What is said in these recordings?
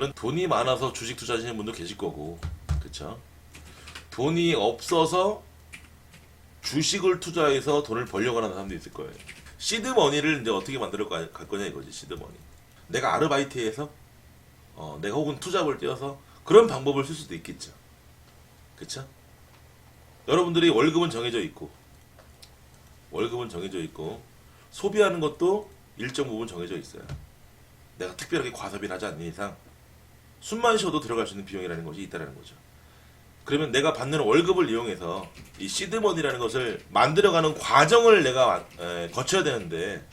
여러분들은 돈이 많아서 주식 투자하시는 분도 계실 거고, 그쵸? 돈이 없어서 주식을 투자해서 돈을 벌려고 하는 사람도 있을 거예요. 시드머니를 이제 어떻게 만들어 갈 거냐 이거지. 시드머니. 내가 아르바이트해서 내가 혹은 투잡을 떼어서 그런 방법을 쓸 수도 있겠죠. 그쵸? 여러분들이 월급은 정해져 있고 소비하는 것도 일정 부분 정해져 있어요. 내가 특별하게 과소비를 하지 않는 이상 숨만 쉬어도 들어갈 수 있는 비용이라는 것이 있다는 거죠. 그러면 내가 받는 월급을 이용해서 이 시드머니라는 것을 만들어가는 과정을 내가 거쳐야 되는데,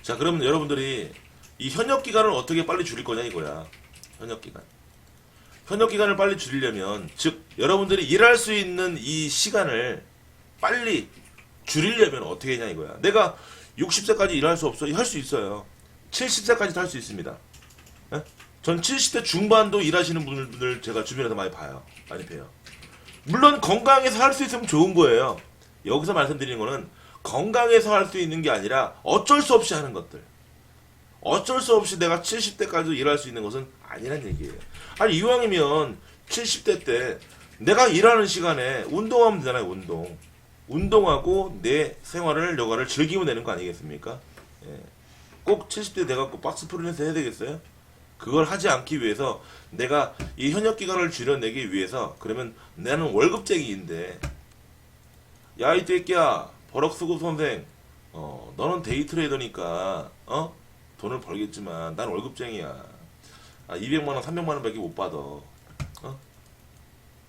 자, 그러면 여러분들이 이 현역기간을 어떻게 빨리 줄일 거냐 이거야. 현역기간을 빨리 줄이려면, 즉 여러분들이 일할 수 있는 이 시간을 빨리 줄이려면 어떻게 했냐 이거야. 내가 60세까지 일할 수 없어. 할 수 있어요. 70세까지도 할 수 있습니다. 예? 전 70대 중반도 일하시는 분들 제가 주변에서 많이 봐요. 많이 봬요. 물론 건강해서 할 수 있으면 좋은 거예요. 여기서 말씀드리는 거는 건강해서 할 수 있는 게 아니라 어쩔 수 없이 하는 것들. 어쩔 수 없이 내가 70대까지도 일할 수 있는 것은 아니란 얘기예요. 아니 이왕이면 70대 때 내가 일하는 시간에 운동하면 되잖아요. 운동하고 내 생활을 여가를 즐기면 되는 거 아니겠습니까? 예. 꼭 70대 돼갖고 박스 프리랜서 해야 되겠어요? 그걸 하지 않기 위해서 내가 이 현역 기간을 줄여내기 위해서, 그러면 나는 월급쟁이인데, 야 이 새끼야 버럭스급 선생, 너는 데이트레이더니까 돈을 벌겠지만 난 월급쟁이야. 200만원 300만원 밖에 못 받아.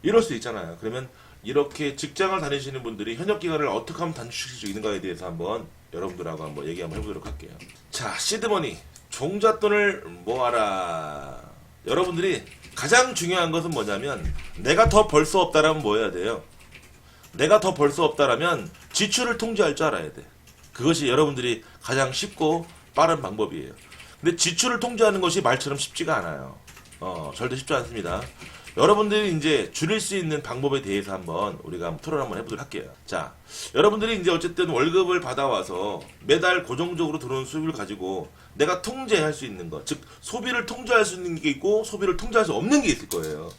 이럴 수 있잖아요. 그러면 이렇게 직장을 다니시는 분들이 현역 기간을 어떻게 하면 단축시킬 수 있는가에 대해서 한번 여러분들하고 한번 얘기 한번 해보도록 할게요. 자, 시드머니, 종잣돈을 모아라. 여러분들이 가장 중요한 것은 뭐냐면, 내가 더 벌 수 없다라면 뭐 해야 돼요? 내가 더 벌 수 없다라면 지출을 통제할 줄 알아야 돼. 그것이 여러분들이 가장 쉽고 빠른 방법이에요. 근데 지출을 통제하는 것이 말처럼 쉽지가 않아요. 절대 쉽지 않습니다. 여러분들이 이제 줄일 수 있는 방법에 대해서 한번 우리가 한번 토론 한번 해보도록 할게요. 자, 여러분들이 이제 어쨌든 월급을 받아와서 매달 고정적으로 들어오는 수입을 가지고 내가 통제할 수 있는 것, 즉 소비를 통제할 수 있는 게 있고 소비를 통제할 수 없는 게 있을 거예요.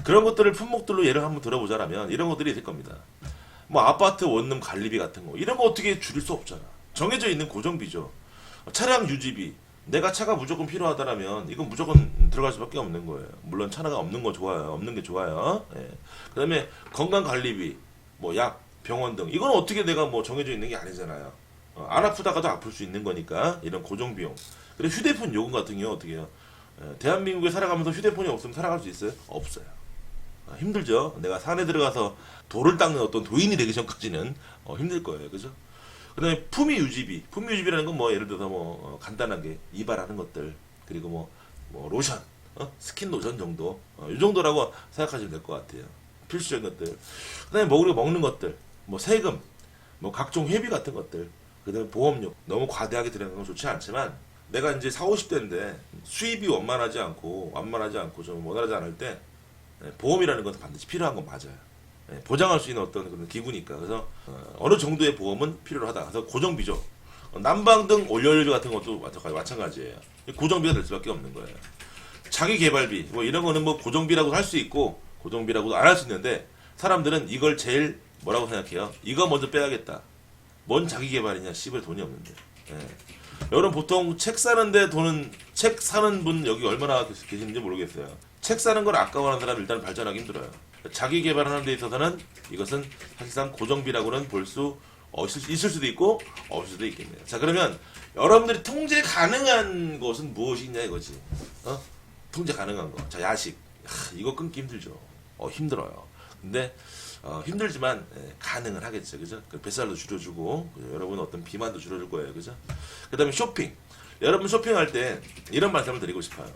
그런 것들을 품목들로 예를 한번 들어보자라면 이런 것들이 있을 겁니다. 뭐 아파트 원룸 관리비 같은 거, 이런 거 어떻게 줄일 수 없잖아. 정해져 있는 고정비죠. 차량 유지비, 내가 차가 무조건 필요하다라면 이건 무조건 들어갈 수밖에 없는 거예요. 물론 차가 없는 거 좋아요. 없는 게 좋아요. 예. 그 다음에 건강관리비, 뭐 약, 병원 등, 이건 어떻게 내가 뭐 정해져 있는 게 아니잖아요. 안 아프다가도 아플 수 있는 거니까 이런 고정비용. 그리고 휴대폰 요금 같은 경우 어떻게 해요? 대한민국에 살아가면서 휴대폰이 없으면 살아갈 수 있어요? 없어요. 힘들죠. 내가 산에 들어가서 돌을 닦는 어떤 도인이 되기 전까지는 힘들 거예요. 그죠? 그 다음에 품위 유지비라는 건 뭐 예를 들어서 뭐 간단하게 이발하는 것들, 그리고 뭐 로션, 스킨 로션 정도, 이 정도라고 생각하시면 될 것 같아요. 필수적인 것들. 그 다음에 뭐 우리가 먹는 것들, 뭐 세금, 뭐 각종 회비 같은 것들, 그 다음에 보험료. 너무 과대하게 들어가는 건 좋지 않지만, 내가 이제 40, 50대인데 수입이 완만하지 않고 좀 원활하지 않을 때 보험이라는 것은 반드시 필요한 건 맞아요. 보장할 수 있는 어떤 그런 기구니까. 그래서 어느 정도의 보험은 필요로 하다. 그래서 고정비죠. 난방 등 올연료 같은 것도 마찬가지예요. 고정비가 될 수밖에 없는 거예요. 자기 개발비 뭐 이런 거는 뭐 고정비라고 할 수 있고 고정비라고도 안 할 수 있는데, 사람들은 이걸 제일 뭐라고 생각해요? 이거 먼저 빼야겠다. 뭔 자기 개발이냐? 씨발 돈이 없는데. 여러분 보통 책 사는데 책 사는 분 여기 얼마나 계시는지 모르겠어요. 책 사는 걸 아까워하는 사람 일단 발전하기 힘들어요. 자기 개발하는 데 있어서는 이것은 사실상 고정비라고는 볼 수 있을 수도 있고 없을 수도 있겠네요. 자, 그러면 여러분들이 통제 가능한 것은 무엇이냐 이거지. 통제 가능한 거. 자, 야식. 이거 끊기 힘들죠. 힘들어요. 근데 힘들지만 가능은 하겠죠. 그죠? 그 뱃살도 줄여주고, 그죠? 여러분 어떤 비만도 줄여줄 거예요. 그죠? 그 다음에 쇼핑. 여러분 쇼핑할 때 이런 말씀을 드리고 싶어요.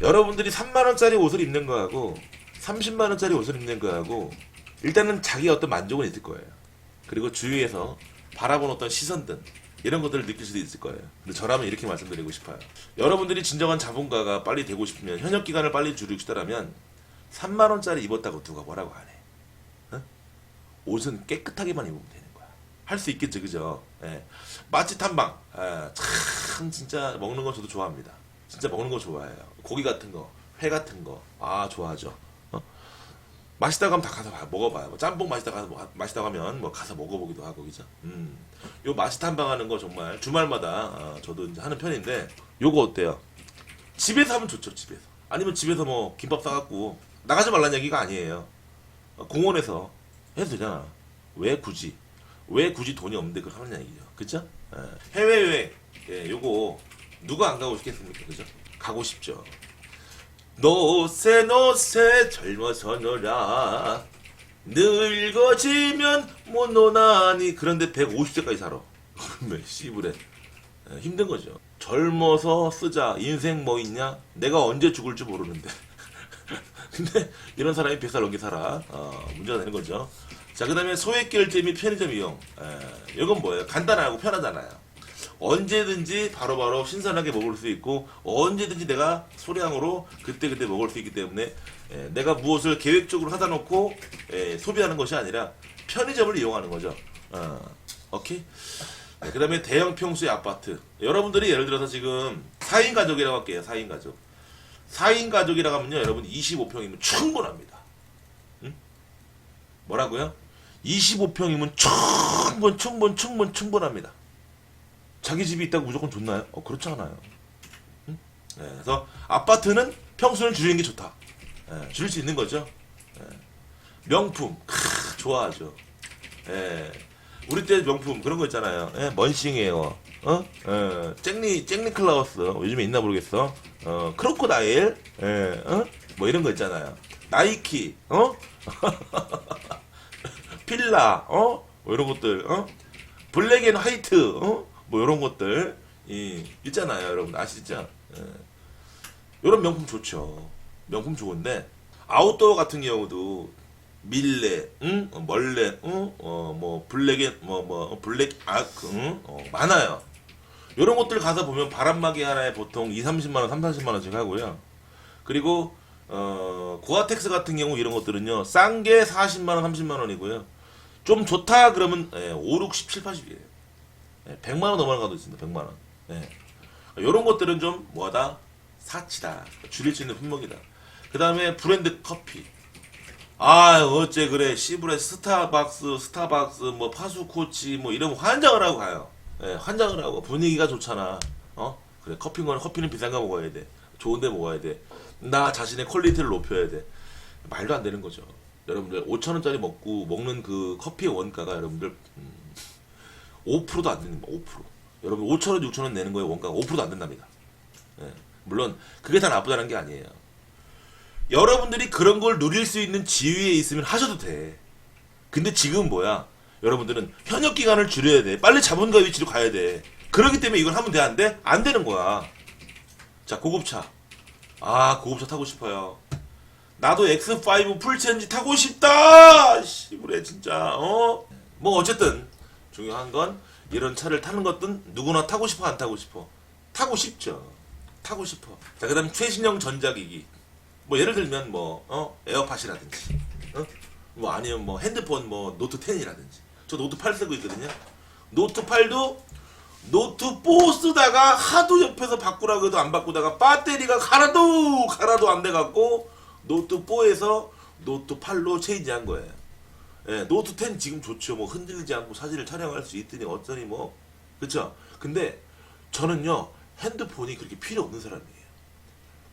여러분들이 3만원짜리 옷을 입는 거하고 30만원짜리 옷을 입는 거하고 일단은 자기 어떤 만족은 있을 거예요. 그리고 주위에서 바라보는 어떤 시선들, 이런 것들을 느낄 수도 있을 거예요. 근데 저라면 이렇게 말씀드리고 싶어요. 여러분들이 진정한 자본가가 빨리 되고 싶으면, 현역 기간을 빨리 줄이고 싶다면 3만원짜리 입었다고 누가 뭐라고 안 해. 옷은 깨끗하게만 입으면 되는 거야. 할 수 있겠죠. 그죠? 맛집 탐방. 참 진짜 먹는 거 저도 좋아합니다. 진짜 먹는 거 좋아해요. 고기 같은 거, 회 같은 거, 아 좋아하죠. 맛있다고 하면 다 가서 먹어봐요. 뭐 짬뽕 맛있다고 하면 뭐 가서 먹어보기도 하고 그죠. 요 맛이 탐방하는 거 정말 주말마다 저도 이제 하는 편인데 요거 어때요? 집에서 하면 좋죠. 집에서. 아니면 집에서 뭐 김밥 싸갖고 나가지 말라는 얘기가 아니에요. 공원에서 해도 되잖아. 왜 굳이 돈이 없는데 그걸 하느냐 얘기죠. 그죠? 해외여행 요거 누가 안 가고 싶겠습니까? 그죠? 가고 싶죠. 노세 젊어서 놀아 늙어지면 못 노나니. 그런데 150세까지 살아. 그러면 씨부레 힘든 거죠. 젊어서 쓰자. 인생 뭐 있냐? 내가 언제 죽을지 모르는데. 근데 이런 사람이 100살 넘게 살아. 문제가 되는 거죠. 자, 그 다음에 소액 결제 및 편의점 이용. 이건 뭐예요? 간단하고 편하잖아요. 언제든지 바로바로 신선하게 먹을 수 있고 언제든지 내가 소량으로 그때그때 먹을 수 있기 때문에 내가 무엇을 계획적으로 사다 놓고 소비하는 것이 아니라 편의점을 이용하는 거죠. 오케이? 그 다음에 대형 평수의 아파트. 여러분들이 예를 들어서 지금 4인 가족이라고 할게요. 4인 가족. 4인 가족이라고 하면요. 여러분 25평이면 충분합니다. 응? 뭐라고요? 25평이면 충분합니다. 자기 집이 있다고 무조건 좋나요? 그렇지 않아요. 응? 그래서 아파트는 평수를 줄이는 게 좋다. 줄일 수 있는 거죠. 명품 좋아하죠. 우리 때 명품 그런 거 있잖아요. 먼싱웨어, 잭리 클라우스 요즘에 있나 모르겠어. 크로코다일, 뭐 이런 거 있잖아요. 나이키, 필라, 뭐 이런 것들, 블랙 앤 화이트, 뭐 이런 것들 있잖아요. 여러분 아시죠? 이런 명품 좋죠. 명품 좋은데 아웃도어 같은 경우도 밀레, 멀레, 뭐 블랙 블랙 아크, 많아요. 이런 것들 가서 보면 바람막이 하나에 보통 2-30만 원, 3-40만 원씩 하고요. 그리고 고아텍스 같은 경우 이런 것들은요. 싼 게 40만 원, 30만 원이고요. 좀 좋다 그러면 5, 6, 17, 80이에요. 100만 원 넘어가는 것도 있습니다. 100만 원. 이런 것들은 좀 뭐하다? 사치다. 줄일 수 있는 품목이다. 그 다음에 브랜드 커피. 어째 그래. 시브레 스타벅스, 뭐 파수코치, 뭐 이런 환장을 하고 가요. 환장을 하고 분위기가 좋잖아. 그래. 커피는 비싼 거 먹어야 돼. 좋은데 먹어야 돼. 나 자신의 퀄리티를 높여야 돼. 말도 안 되는 거죠. 여러분들 5,000원짜리 먹는 그 커피의 원가가 여러분들 5%도 안 됩니다. 5%. 여러분 5,000원, 6,000원 내는 거에 원가가 5%도 안 된답니다. 물론 그게 다 나쁘다는 게 아니에요. 여러분들이 그런 걸 누릴 수 있는 지위에 있으면 하셔도 돼. 근데 지금 뭐야? 여러분들은 현역 기간을 줄여야 돼. 빨리 자본가 위치로 가야 돼. 그렇기 때문에 이걸 하면 돼? 안 돼? 안 되는 거야. 자, 고급차. 고급차 타고 싶어요. 나도 X5 풀체인지 타고 싶다! 씨부레 진짜 뭐 어쨌든 중요한 건 이런 차를 타는 것든 누구나 타고 싶어 안 타고 싶어? 타고 싶죠. 타고 싶어. 자, 그 다음 최신형 전자기기. 뭐 예를 들면 뭐 에어팟이라든지 뭐 아니면 뭐 핸드폰 뭐 노트 10이라든지. 저 노트 8 쓰고 있거든요. 노트 8도 노트 4 쓰다가 하도 옆에서 바꾸라고 해도 안 바꾸다가 배터리가 갈아도 안 돼갖고 노트 4에서 노트 8로 체인지한 거예요. 노트 10 지금 좋죠. 뭐 흔들리지 않고 사진을 촬영할 수 있더니 어쩌니 뭐 그쵸? 근데 저는요 핸드폰이 그렇게 필요 없는 사람이에요.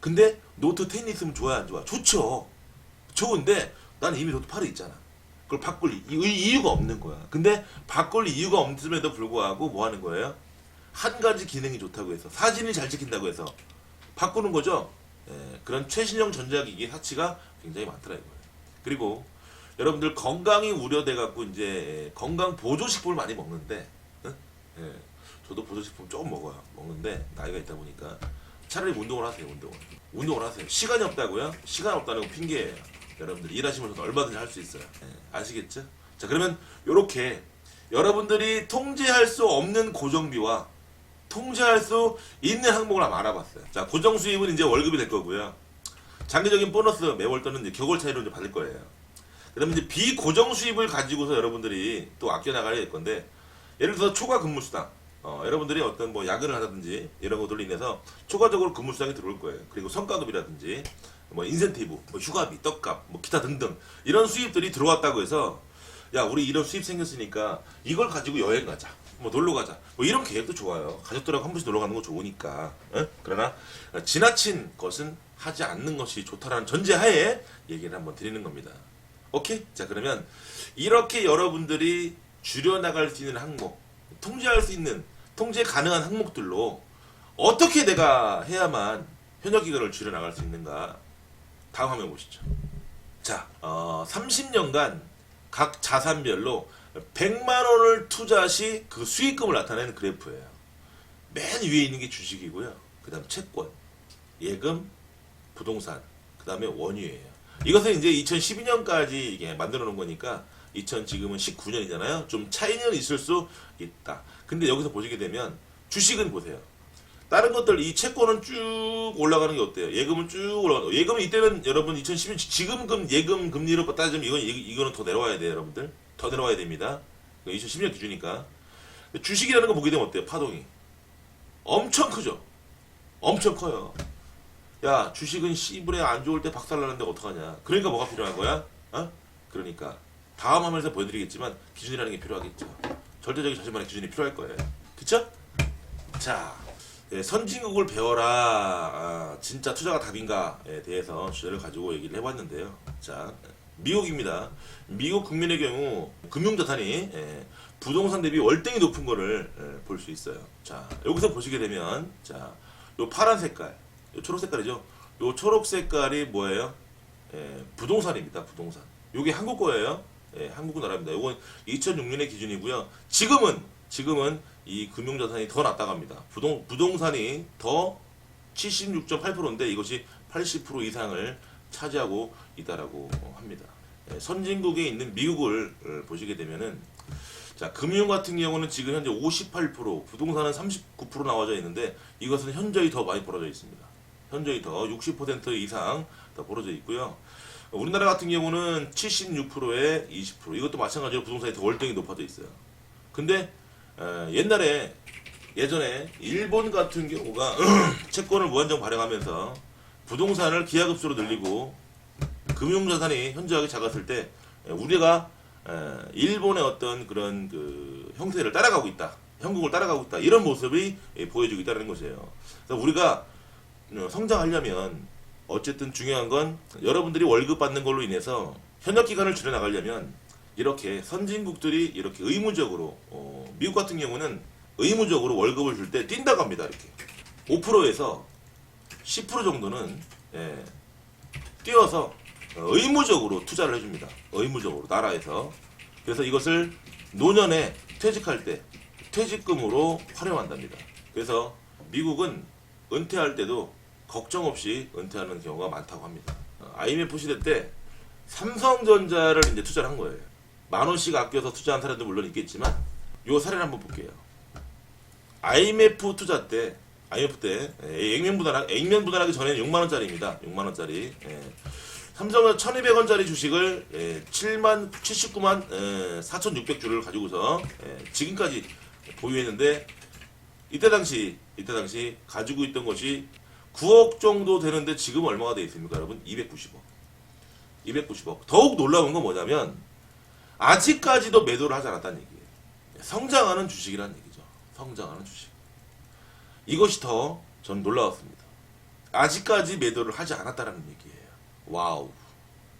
근데 노트 10 있으면 좋아요 안 좋아? 좋죠. 좋은데 나는 이미 노트 8이 있잖아. 그걸 바꿀 이유가 없는 거야. 근데 바꿀 이유가 없음에도 불구하고 뭐 하는 거예요? 한 가지 기능이 좋다고 해서 사진이 잘 찍힌다고 해서 바꾸는 거죠. 그런 최신형 전자기기의 가치가 굉장히 많더라고요. 그리고 여러분들 건강이 우려돼 갖고 이제 건강 보조식품을 많이 먹는데, 저도 보조식품 조금 먹는데 나이가 있다 보니까 차라리 운동을 하세요. 운동을 하세요. 시간이 없다고요? 시간 없다는 건 핑계예요. 여러분들 일하시면서 얼마든지 할 수 있어요. 아시겠죠? 자, 그러면 요렇게 여러분들이 통제할 수 없는 고정비와 통제할 수 있는 항목을 한번 알아봤어요. 자, 고정 수입은 이제 월급이 될 거고요. 장기적인 보너스 매월 또는 이제 격월 차이로 이제 받을 거예요. 그 다음에 이제 비고정 수입을 가지고서 여러분들이 또 아껴나가야 될 건데, 예를 들어서 초과 근무수당, 여러분들이 어떤 뭐 야근을 하다든지 이런 것들로 인해서 추가적으로 근무 수당이 들어올 거예요. 그리고 성과급이라든지 뭐 인센티브, 뭐 휴가비, 떡값, 뭐 기타 등등 이런 수입들이 들어왔다고 해서 야 우리 이런 수입 생겼으니까 이걸 가지고 여행 가자, 뭐 놀러 가자, 뭐 이런 계획도 좋아요. 가족들하고 한 번씩 놀러 가는 거 좋으니까. 그러나 지나친 것은 하지 않는 것이 좋다라는 전제하에 얘기를 한번 드리는 겁니다. 오케이? 자 그러면 이렇게 여러분들이 줄여나갈 수 있는 항목, 통제할 수 있는, 통제 가능한 항목들로 어떻게 내가 해야만 현역기간을 줄여나갈 수 있는가. 다음 화면 보시죠. 자, 30년간 각 자산별로 100만원을 투자 시 그 수익금을 나타내는 그래프예요. 맨 위에 있는 게 주식이고요. 그 다음 채권, 예금, 부동산, 그 다음에 원유예요. 이것은 이제 2012년까지 이게 만들어 놓은 거니까 지금은 19년이잖아요. 좀 차이는 있을 수 있다. 근데 여기서 보시게 되면 주식은 보세요. 다른 것들 이 채권은 쭉 올라가는 게 어때요? 예금은 쭉 올라가는. 예금은 이때는 여러분 2012년 지금 예금 금리로 따지면 이거는 더 내려와야 돼요, 여러분들. 더 내려와야 됩니다. 2010년 기준이니까. 주식이라는 거 보게 되면 어때요? 파동이 엄청 크죠. 엄청 커요. 야 주식은 씨불에 안 좋을 때 박살나는데 어떡하냐. 그러니까 뭐가 필요한 거야? 그러니까 다음 화면에서 보여드리겠지만 기준이라는 게 필요하겠죠. 절대적인 자신만의 기준이 필요할 거예요. 그쵸? 자, 선진국을 배워라. 진짜 투자가 답인가에 대해서 주제를 가지고 얘기를 해봤는데요. 자, 미국입니다. 미국 국민의 경우 금융자산이 부동산 대비 월등히 높은 거를 볼 수 있어요. 자, 여기서 보시게 되면 자, 요 파란 색깔, 요 초록 색깔이죠. 요 초록 색깔이 뭐예요? 부동산입니다. 부동산. 요게 한국 거예요. 한국 나라입니다. 요건 2006년의 기준이고요. 지금은 이 금융자산이 더 낮다갑니다. 부동산이 더 76.8%인데 이것이 80% 이상을 차지하고 있다라고 합니다. 선진국에 있는 미국을 보시게 되면은 자, 금융 같은 경우는 지금 현재 58%, 부동산은 39% 나와져 있는데 이것은 현저히 더 많이 벌어져 있습니다. 현저히 더 60% 이상 더 벌어져 있고요. 우리나라 같은 경우는 76%에 20%, 이것도 마찬가지로 부동산이 더 월등히 높아져 있어요. 근데 예전에 일본 같은 경우가 채권을 무한정 발행하면서 부동산을 기하급수로 늘리고 금융자산이 현저하게 작았을 때 우리가 일본의 어떤 그런 그 형태를 따라가고 있다, 형국을 따라가고 있다, 이런 모습이 보여지고 있다는 것이에요. 그래서 우리가 성장하려면 어쨌든 중요한 건 여러분들이 월급 받는 걸로 인해서 현역 기간을 줄여 나가려면 이렇게 선진국들이 이렇게 의무적으로 미국 같은 경우는 의무적으로 월급을 줄 때 뛴다고 합니다. 이렇게 5%에서 10% 정도는 뛰어서 의무적으로 투자를 해줍니다. 의무적으로 나라에서. 그래서 이것을 노년에 퇴직할 때 퇴직금으로 활용한답니다. 그래서 미국은 은퇴할 때도 걱정 없이 은퇴하는 경우가 많다고 합니다. IMF 시대 때 삼성전자를 이제 투자를 한 거예요. 10,000원씩 아껴서 투자한 사람도 물론 있겠지만 요 사례를 한번 볼게요. IMF 투자 때 액면 분할하기 전에는 6만원짜리입니다. 6만원짜리. 삼성은 1200원짜리 주식을 79만 4,600주를 가지고서 지금까지 보유했는데 이때 당시 가지고 있던 것이 9억 정도 되는데 지금 얼마가 되어 있습니까, 여러분? 290억. 290억. 더욱 놀라운 건 뭐냐면 아직까지도 매도를 하지 않았다는 얘기예요. 성장하는 주식이라는 얘기죠. 성장하는 주식. 이것이 더 전 놀라웠습니다. 아직까지 매도를 하지 않았다는 얘기예요. 와우,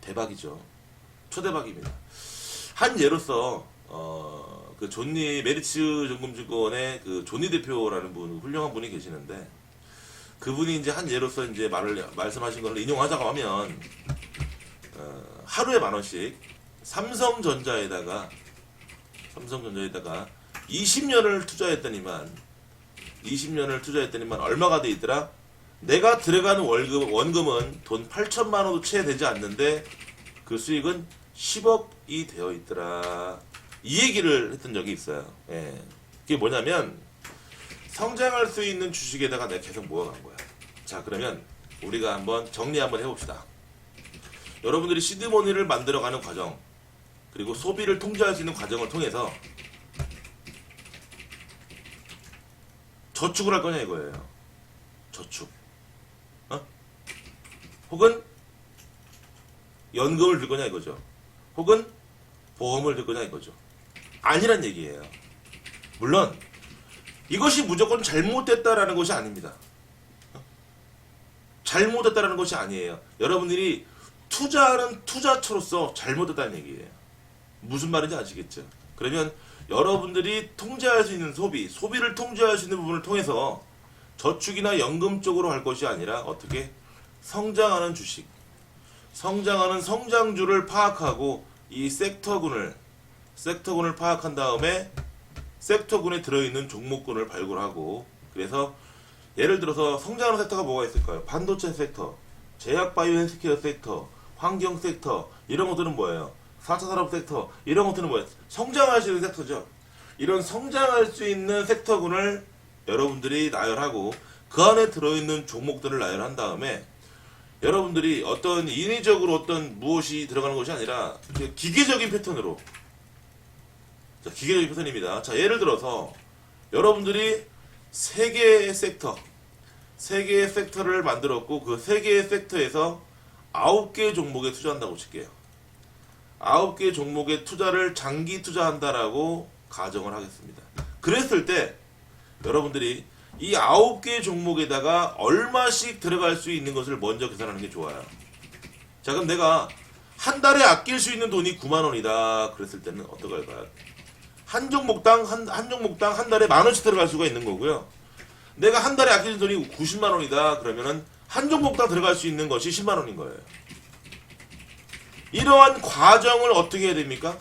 대박이죠. 초대박입니다. 한 예로서 그 존니 메리츠 정금증권의 그 존니 대표라는 분, 훌륭한 분이 계시는데 그분이 이제 한 예로서 이제 말씀하신 것을 인용하자고 하면 하루에 10,000원씩 삼성전자에다가 20년을 투자했더니만 얼마가 돼 있더라? 내가 들어가는 원금은 돈 8천만 원도 채 되지 않는데 그 수익은 10억이 되어 있더라. 이 얘기를 했던 적이 있어요. 그게 뭐냐면 성장할 수 있는 주식에다가 내가 계속 모아간 거야. 자, 그러면 우리가 한번 정리 한번 해봅시다. 여러분들이 시드머니를 만들어가는 과정, 그리고 소비를 통제할 수 있는 과정을 통해서 저축을 할 거냐 이거예요. 저축. 혹은 연금을 들 거냐 이거죠. 혹은 보험을 들 거냐 이거죠. 아니란 얘기예요. 물론 이것이 무조건 잘못됐다라는 것이 아닙니다. 잘못됐다라는 것이 아니에요. 여러분들이 투자하는 투자처로서 잘못됐다는 얘기예요. 무슨 말인지 아시겠죠? 그러면 여러분들이 통제할 수 있는 소비를 통제할 수 있는 부분을 통해서 저축이나 연금 쪽으로 할 것이 아니라 어떻게 성장하는 주식, 성장하는 성장주를 파악하고 이 섹터군을 파악한 다음에 섹터군에 들어있는 종목군을 발굴하고, 그래서 예를 들어서 성장하는 섹터가 뭐가 있을까요? 반도체 섹터, 제약 바이오 헬스케어 섹터, 환경 섹터, 이런 것들은 뭐예요? 4차 산업 섹터, 이런 것들은 뭐예요? 성장할 수 있는 섹터죠. 이런 성장할 수 있는 섹터군을 여러분들이 나열하고 그 안에 들어있는 종목들을 나열한 다음에 여러분들이 어떤 인위적으로 어떤 무엇이 들어가는 것이 아니라 기계적인 패턴으로, 자, 기계적인 패턴입니다. 자, 예를 들어서 여러분들이 세 개의 섹터를 만들었고 그 세 개의 섹터에서 9개의 종목에 투자한다고 칠게요. 9개의 종목에 투자를 장기 투자한다라고 가정을 하겠습니다. 그랬을 때 여러분들이 이 9개의 종목에다가 얼마씩 들어갈 수 있는 것을 먼저 계산하는 게 좋아요. 자, 그럼 내가 한 달에 아낄 수 있는 돈이 9만 원이다. 그랬을 때는 어떡할까요? 한 종목당 한 달에 10,000원씩 들어갈 수가 있는 거고요. 내가 한 달에 아끼는 돈이 90만 원이다. 그러면은 한 종목당 들어갈 수 있는 것이 10만 원인 거예요. 이러한 과정을 어떻게 해야 됩니까?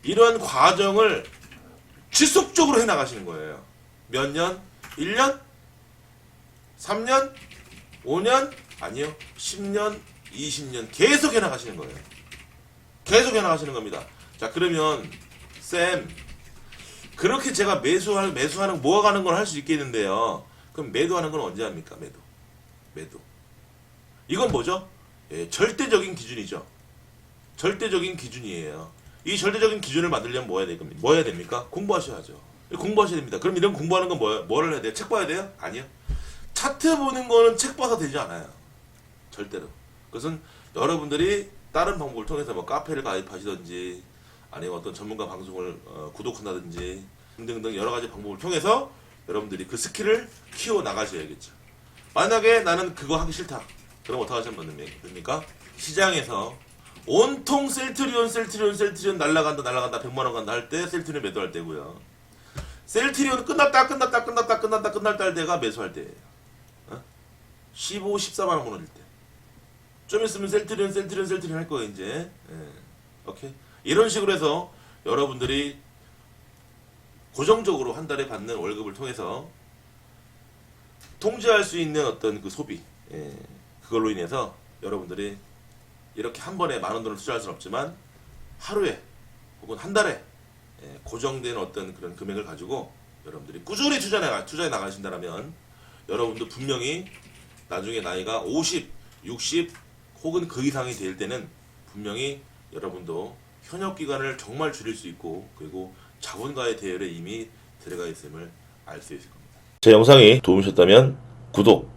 이러한 과정을 지속적으로 해 나가시는 거예요. 몇 년? 1년? 3년? 5년? 아니요. 10년, 20년 계속 해 나가시는 거예요. 계속 해 나가시는 겁니다. 자, 그러면 쌤, 그렇게 제가 매수하는 모아가는 걸 할 수 있겠는데요. 그럼 매도하는 건 언제 합니까? 매도. 이건 뭐죠? 예, 절대적인 기준이죠. 절대적인 기준이에요. 이 절대적인 기준을 만들려면 뭐 해야 됩니까? 공부하셔야죠. 공부하셔야 됩니다. 그럼 이런 공부하는 건 뭐를 해야 돼요? 책 봐야 돼요? 아니요. 차트 보는 거는 책 봐서 되지 않아요. 절대로. 그것은 여러분들이 다른 방법을 통해서 뭐 카페를 가입하시든지 아니면 어떤 전문가 방송을 구독한다든지 등등등 여러 가지 방법을 통해서 여러분들이 그 스킬을 키워 나가셔야겠죠. 만약에 나는 그거 하기 싫다. 그럼 어떻게 하시면 됩니까? 시장에서 온통 셀트리온 날라간다 100만 원 간다 할 때 셀트리온 매도할 때고요. 셀트리온 끝날 때 때가 매수할 때예요. 15, 14만 원 무너질 때. 좀 있으면 셀트리온 할 거예요, 이제. 예. 오케이. 이런 식으로 해서 여러분들이 고정적으로 한 달에 받는 월급을 통해서 통제할 수 있는 어떤 그 소비, 예. 그걸로 인해서 여러분들이 이렇게 한 번에 10,000원 돈을 투자할 수는 없지만 하루에 혹은 한 달에 예, 고정된 어떤 그런 금액을 가지고 여러분들이 꾸준히 투자해 나가신다면 여러분도 분명히 나중에 나이가 50, 60 혹은 그 이상이 될 때는 분명히 여러분도 현역 기간을 정말 줄일 수 있고 그리고 자본가의 대열에 이미 들어가 있음을 알 수 있을 겁니다. 제 영상이 도움이셨다면 구독,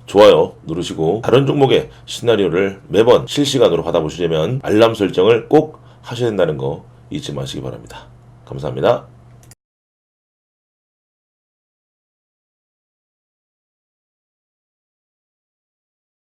좋아요 누르시고 다른 종목의 시나리오를 매번 실시간으로 받아보시려면 알람 설정을 꼭 하셔야 된다는 거 잊지 마시기 바랍니다. 감사합니다.